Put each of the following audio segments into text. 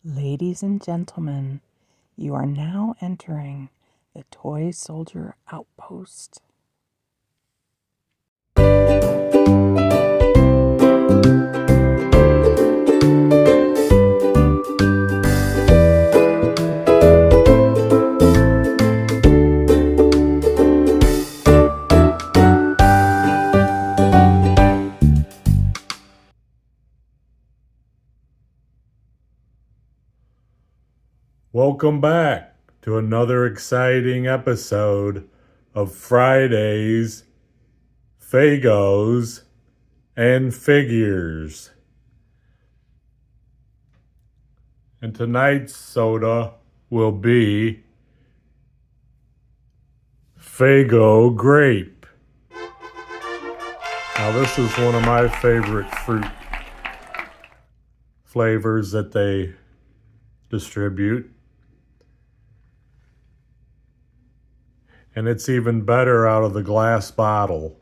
Ladies and gentlemen, you are now entering the Toy Soldier Outpost. Welcome back to another exciting episode of Friday's Faygos and Figures. And tonight's soda will be Faygo Grape. Now this is one of my favorite fruit flavors that they distribute. And it's even better out of the glass bottle.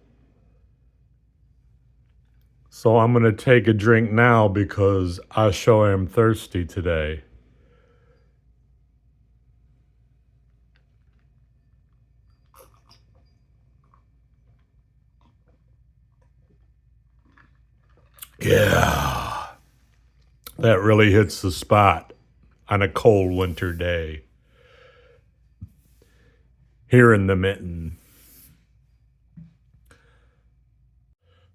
So I'm going to take a drink now because I sure am thirsty today. Yeah, that really hits the spot on a cold winter day here in the mitten.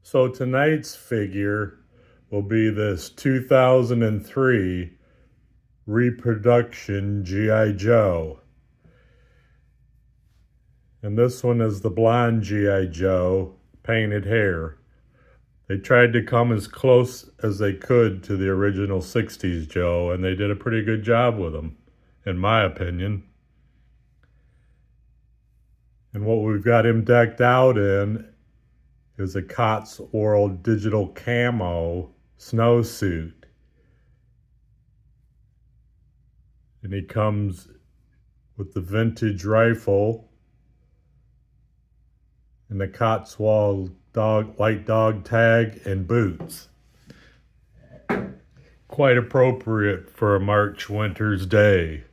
So tonight's figure will be this 2003 reproduction G.I. Joe. And this one is the blonde G.I. Joe, painted hair. They tried to come as close as they could to the original 60s Joe, and they did a pretty good job with him, in my opinion. And what we've got him decked out in is a Cotswold digital camo snowsuit. And he comes with the vintage rifle and the Cotswold white dog tag and boots. Quite appropriate for a March winter's day.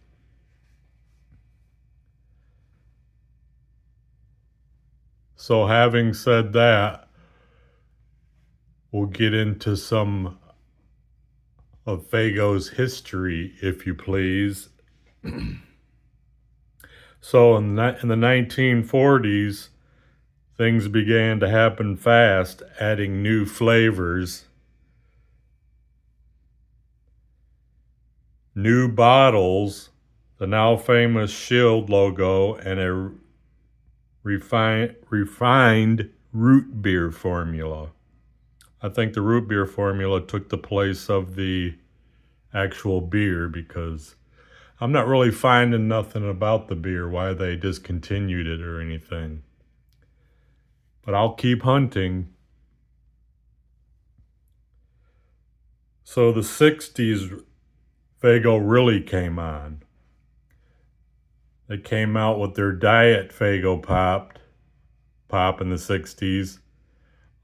So having said that, we'll get into some of Faygos history, if you please. So in the 1940s, things began to happen fast, adding new flavors, new bottles, the now famous Shield logo, and a refined root beer formula. I think the root beer formula took the place of the actual beer because I'm not really finding nothing about the beer, why they discontinued it or anything. But I'll keep hunting. So the 60s, Faygo really came on. They came out with their Diet Faygo Pop in the 60s.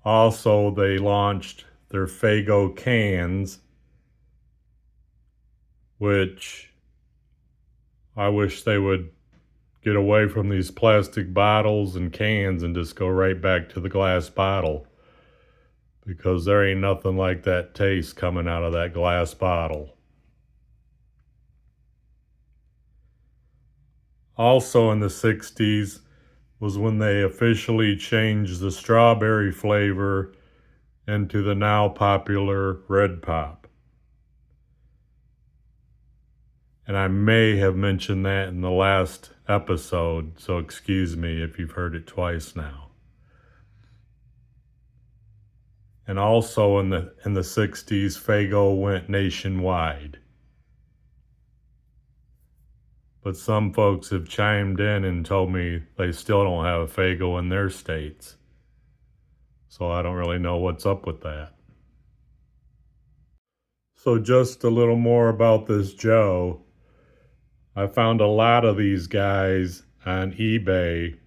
Also, they launched their Faygo cans, which I wish they would get away from these plastic bottles and cans and just go right back to the glass bottle, because there ain't nothing like that taste coming out of that glass bottle. Also in the 60s was when they officially changed the strawberry flavor into the now popular Red Pop. And I may have mentioned that in the last episode, so excuse me if you've heard it twice now. And also in the 60s, Faygo went nationwide. But some folks have chimed in and told me they still don't have a Faygo in their states. So I don't really know what's up with that. So just a little more about this Joe. I found a lot of these guys on eBay,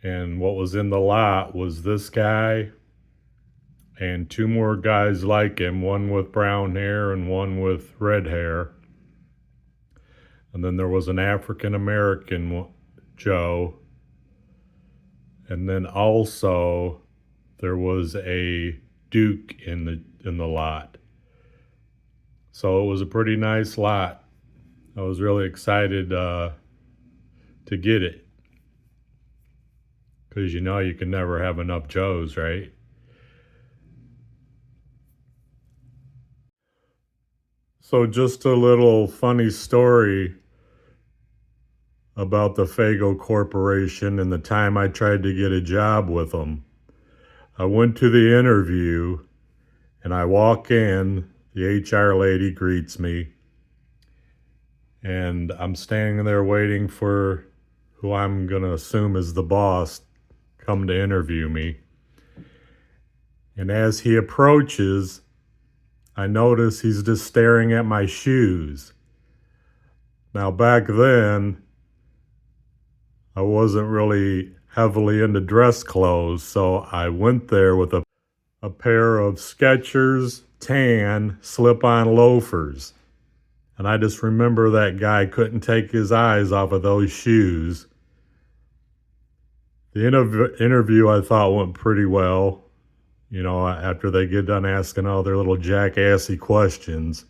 and what was in the lot was this guy, and two more guys like him, one with brown hair and one with red hair. And then there was an African American Joe. And then also there was a Duke in the lot. So it was a pretty nice lot. I was really excited to get it, because you can never have enough Joes, right? So just a little funny story about the Fago Corporation and the time I tried to get a job with them. I went to the interview and I walk in, the HR lady greets me, and I'm standing there waiting for who I'm going to assume is the boss come to interview me. And as he approaches, I notice he's just staring at my shoes. Now, back then, I wasn't really heavily into dress clothes, so I went there with a pair of Skechers tan slip-on loafers. And I just remember that guy couldn't take his eyes off of those shoes. The interview I thought went pretty well, after they get done asking all their little jackassy questions.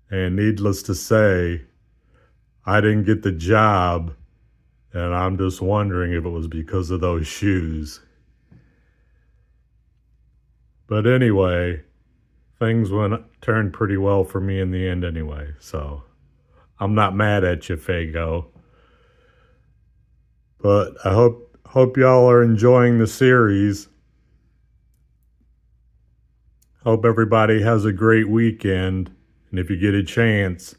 And needless to say, I didn't get the job, and I'm just wondering if it was because of those shoes. But anyway, things turned pretty well for me in the end anyway, so I'm not mad at you, Fago. But I hope y'all are enjoying the series. Hope everybody has a great weekend, and if you get a chance,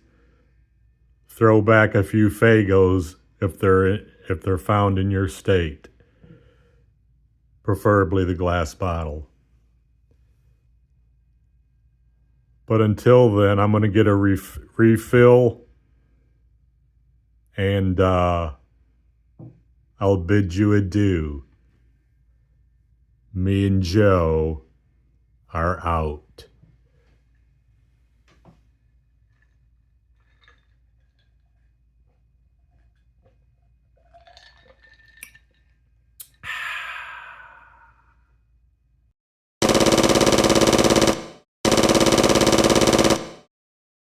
throw back a few Faygos if they're found in your state, preferably the glass bottle. But until then, I'm going to get a refill, and I'll bid you adieu. Me and Joe are out.